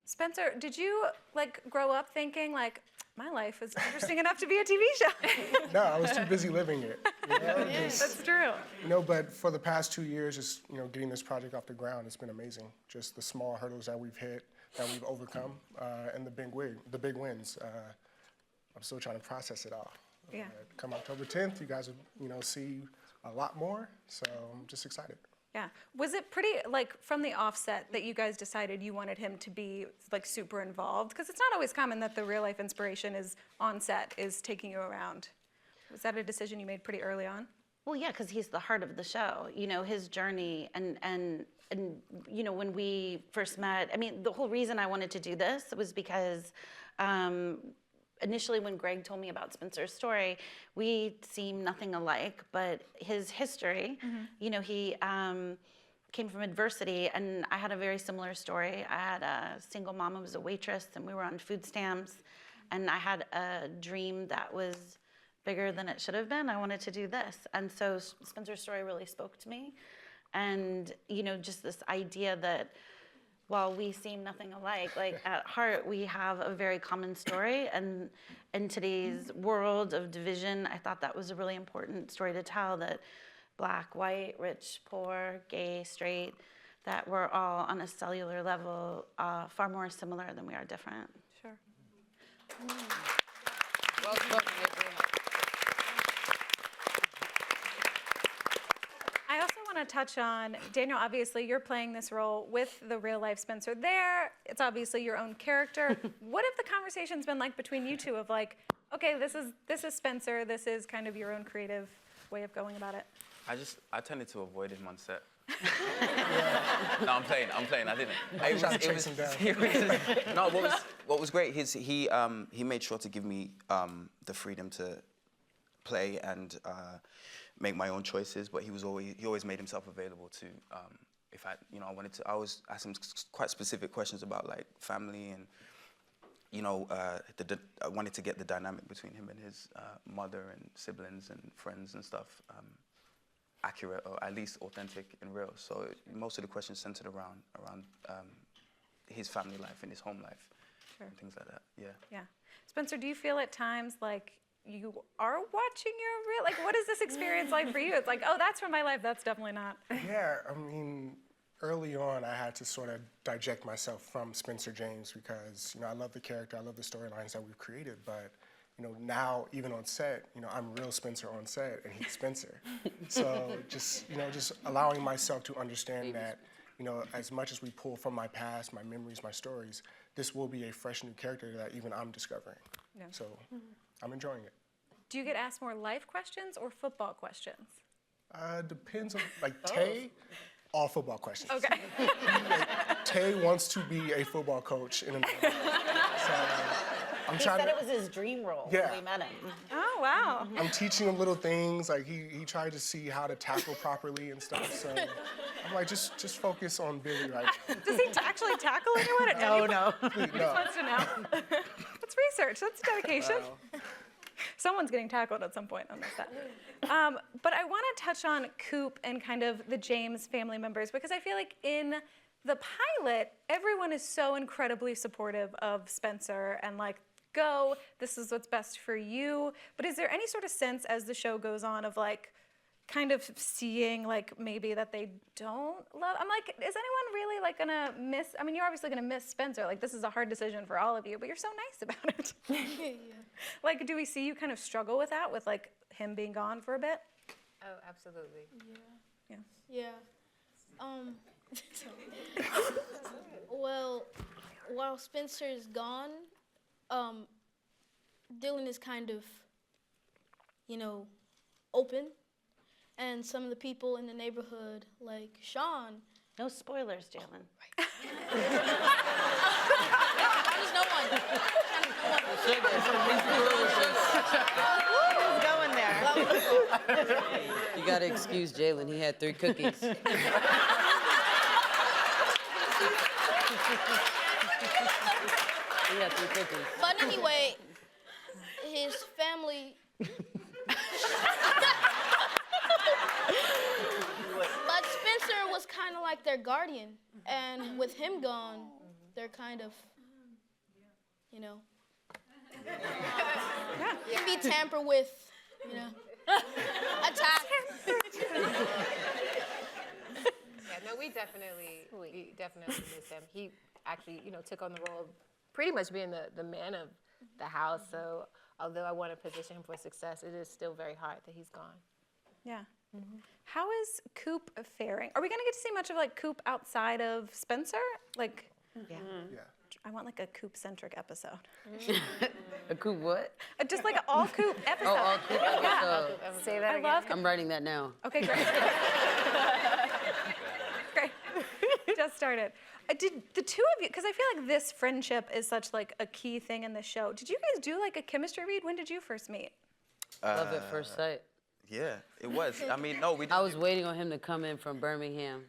Spencer, did you like grow up thinking like, my life is interesting enough to be a TV show? No, I was too busy living it. You know? That's true. You know, but for the past 2 years, just, you know, getting this project off the ground, it's been amazing. Just the small hurdles that we've hit, that we've overcome, and the big wins. I'm still trying to process it all. Yeah. Come October 10th, you guys will, you know, see a lot more, so I'm just excited. Yeah. Was it pretty, like, from the offset that you guys decided you wanted him to be, like, super involved? Because it's not always common that the real-life inspiration is on set, is taking you around. Was that a decision you made pretty early on? Well, yeah, because he's the heart of the show. You know, his journey and you know, when we first met, I mean, the whole reason I wanted to do this was because initially when Greg told me about Spencer's story, we seem nothing alike, but his history, you know, he came from adversity, and I had a very similar story. I had a single mom who was a waitress, and we were on food stamps, and I had a dream that was bigger than it should have been. I wanted to do this. And so Spencer's story really spoke to me. And, you know, just this idea that while we seem nothing alike, like at heart, we have a very common story. And in today's world of division, I thought that was a really important story to tell, that Black, white, rich, poor, gay, straight, that we're all on a cellular level far more similar than we are different. Sure. Well spoken, April. I also want to touch on, Daniel, obviously you're playing this role with the real life Spencer there. It's obviously your own character. What have the conversations been like between you two of like, okay, this is Spencer, this is kind of your own creative way of going about it? I tended to avoid him on set. No, I'm playing, I didn't. Trying to chase him down. No, what was great is he made sure to give me the freedom to play and make my own choices, but he always made himself available to, if I always ask him quite specific questions about like family and, you know, I wanted to get the dynamic between him and his mother and siblings and friends and stuff accurate, or at least authentic and real. So most of the questions centered around his family life and his home life, Sure. and things like that. Yeah. Yeah. Spencer, do you feel at times like you are watching your real, like, what is this experience like for you? It's like, oh, that's from my life, that's definitely not. Yeah, I mean, early on, I had to sort of diject myself from Spencer James because, you know, I love the character, I love the storylines that we've created, but, you know, now, even on set, you know, I'm real Spencer on set, and he's Spencer. So just, you know, just allowing myself to understand that, you know, as much as we pull from my past, my memories, my stories, this will be a fresh new character that even I'm discovering. Yeah. So I'm enjoying it. Do you get asked more life questions or football questions? Depends on, like, Tay, all football questions. Okay. Tay wants to be a football coach in America. So I'm He trying said to, it was his dream role Yeah. when we met him. Oh, wow. I'm teaching him little things, like he tried to see how to tackle properly and stuff, so I'm like, just focus on Billy right now. Does he actually tackle anyone at any point? no. He just wants to know. That's research, that's dedication. Wow. Someone's getting tackled at some point on this set. But I want to touch on Coop and kind of the James family members, because I feel like in the pilot, everyone is so incredibly supportive of Spencer and like, go, this is what's best for you. But is there any sort of sense as the show goes on of like, kind of seeing like maybe that they don't love, I'm like, is anyone really like gonna miss, I mean, you're obviously gonna miss Spencer, like this is a hard decision for all of you, but you're so nice about it. Yeah. Like, do we see you kind of struggle with that, with like him being gone for a bit? Oh, absolutely. Yeah. Yeah. Yeah. Well, while Spencer's gone, Dylan is kind of, you know, open. And some of the people in the neighborhood, like Sean. No spoilers, Jalen. There's no one. Who's going there? You gotta excuse Jalen, he had 3 cookies. He had 3 cookies. But anyway, his family. But Spencer was kind of like their guardian, and with him gone, they're kind of you know. Can be tampered with, you know. Attack. Yeah, no, we definitely miss him. He actually, took on the role of pretty much being the man of the house. So although I want to position him for success, it is still very hard that he's gone. Yeah. How is Coop faring? Are we gonna get to see much of like Coop outside of Spencer? Like, Yeah. Yeah. I want like a Coop-centric episode. A Coop what? Just like an all Coop episode. Oh, all Coop episode. Say that I again. love. I'm writing that now. Okay, great. Great. Just started. Did the two of you? Because I feel like this friendship is such like a key thing in the show. Did you guys do like a chemistry read? When did you first meet? Love at first sight. Yeah, it was. I mean, no, we didn't. I was waiting on him to come in from Birmingham.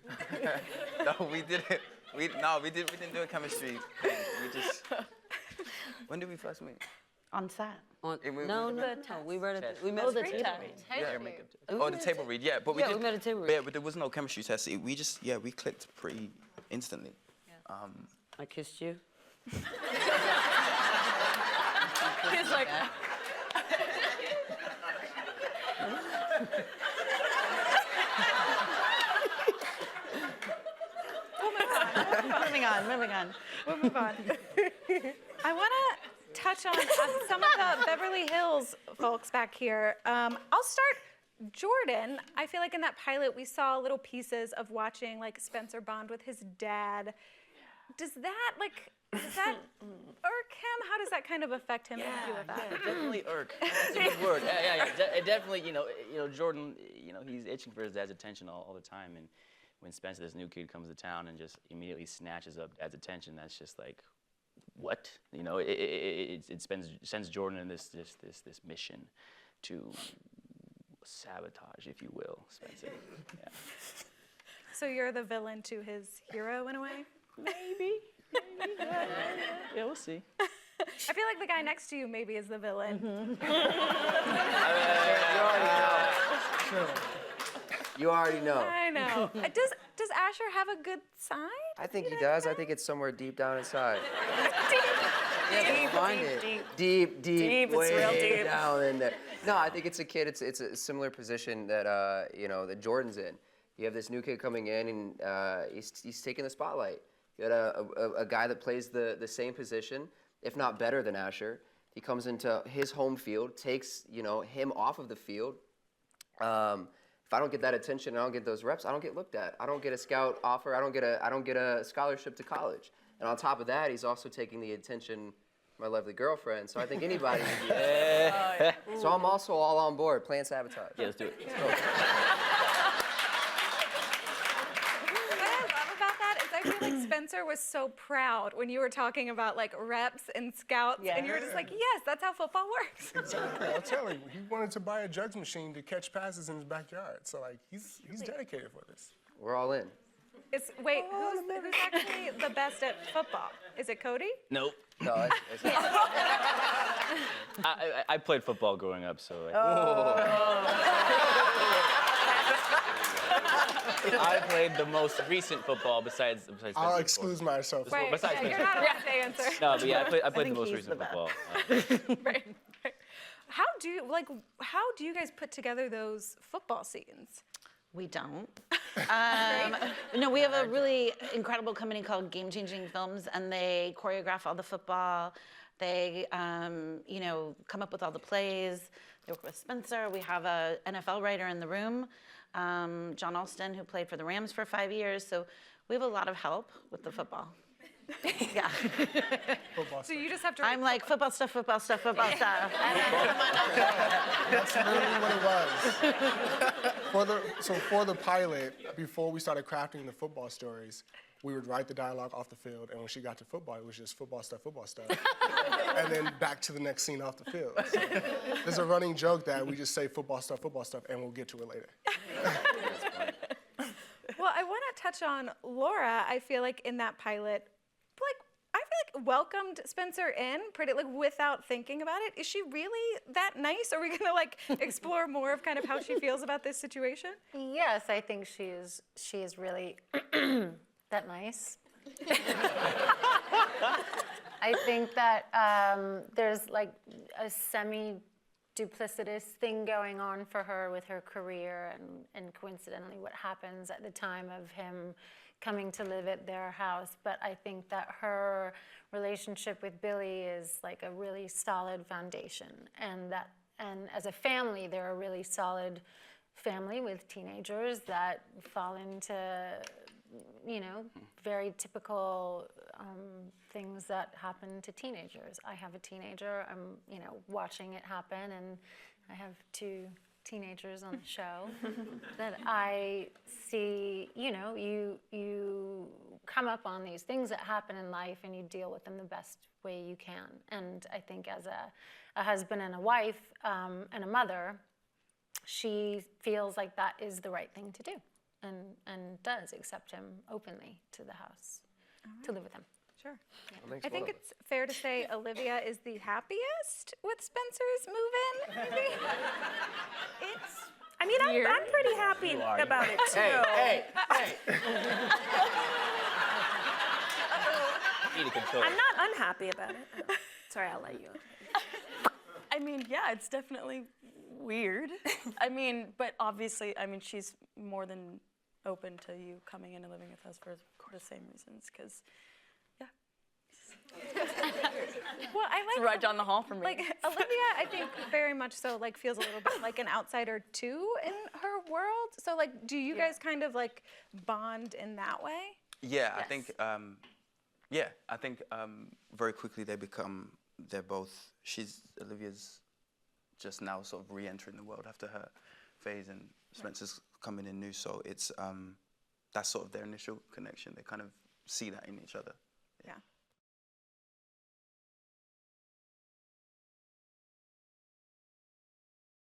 No, we didn't. We didn't do a chemistry thing. We just. When did we first meet? On set. No, we met at Oh, the table read. Oh, the table read. Yeah, but we Yeah, did. we met at table read. Yeah, but there was no chemistry test. We just, we clicked pretty instantly. I kissed you. He's like. Moving on. We'll move on. I want to touch on some of the Beverly Hills folks back here. I'll start. Jordan, I feel like in that pilot we saw little pieces of watching like Spencer bond with his dad. Does that irk him? How does that kind of affect him and you with that? Yeah, definitely irk. That's a good word. Yeah. It definitely, Jordan, he's itching for his dad's attention all the time. And when Spencer, this new kid, comes to town and just immediately snatches up dad's attention, that's just like, what? It sends Jordan in this mission to sabotage, if you will, Spencer. Yeah. So you're the villain to his hero in a way? Maybe. Yeah, we'll see. I feel like the guy next to you maybe is the villain. You already know. I know. Does Asher have a good side? I think he does. I think it's somewhere deep down inside. Yeah, find it. Deep, Deep, it's way real deep. down in there. No, I think it's a kid. It's a similar position that that Jordan's in. You have this new kid coming in, and he's taking the spotlight. You got a guy that plays the same position, if not better than Asher. He comes into his home field, takes him off of the field. If I don't get that attention, and I don't get those reps, I don't get looked at. I don't get a scout offer. I don't get a scholarship to college. And on top of that, he's also taking the attention of my lovely girlfriend. So I think anybody would be. So I'm also all on board. Plan sabotage. Yeah, let's do it. What I love about that is I feel like Spencer was so proud when you were talking about like reps and scouts, and you were just like, yes, that's how football works. Exactly. I'll tell you, he wanted to buy a jugs machine to catch passes in his backyard. So like he's dedicated for this. We're all in. Wait, who's actually the best at football? Is it Cody? Nope. No, I played football growing up, so. I played the most recent football besides I'll Spencer, excuse myself. Right. besides Yeah, you're Spencer. not allowed to answer. No, but yeah, I played the think most he's recent the football. Right. How do you guys put together those football scenes? We don't. No, we have a really incredible company called Game Changing Films, and they choreograph all the football. They, come up with all the plays. They work with Spencer. We have a NFL writer in the room, John Alston, who played for the Rams for 5 years. So we have a lot of help with the football. Yeah. So you just have to. I'm like football stuff. That's literally what it was. For the pilot, before we started crafting the football stories, we would write the dialogue off the field, and when she got to football, it was just football stuff, and then back to the next scene off the field. So there's a running joke that we just say football stuff, and we'll get to it later. Well, I want to touch on Laura. I feel like in that pilot, welcomed Spencer in pretty without thinking about it. Is she really that nice? Are we gonna explore more of kind of how she feels about this situation? Yes, I think she is really that nice. I think that there's like a semi-duplicitous thing going on for her with her career, and coincidentally what happens at the time of him coming to live at their house. But I think that her relationship with Billy is like a really solid foundation, and as a family, they're a really solid family with teenagers that fall into, you know, very typical things that happen to teenagers. I have a teenager. I'm, you know, watching it happen, and I have 2 teenagers on the show that I see. You know, you come up on these things that happen in life, and you deal with them the best way you can. And I think as a husband and a wife and a mother, she feels like that is the right thing to do, and does accept him openly to the house to live with him. Sure. Well, I think it's fair to say Olivia is the happiest with Spencer's move-in, maybe? I mean, I'm pretty happy about it too. Hey. Need to control. I'm not unhappy about it. Oh, sorry, I'll let you. I mean, yeah, it's definitely weird. I mean, but obviously, I mean, she's more than open to you coming in and living with us for the same reasons, because, yeah. Well, I like It's right down the hall from me. Like Olivia, I think very much so like feels a little bit like an outsider too in her world. So like, do you guys kind of like bond in that way? Yeah, I think. I think very quickly they're both. Olivia's just now sort of re-entering the world after her phase, and Spencer's coming in new. So it's that's sort of their initial connection. They kind of see that in each other. Yeah.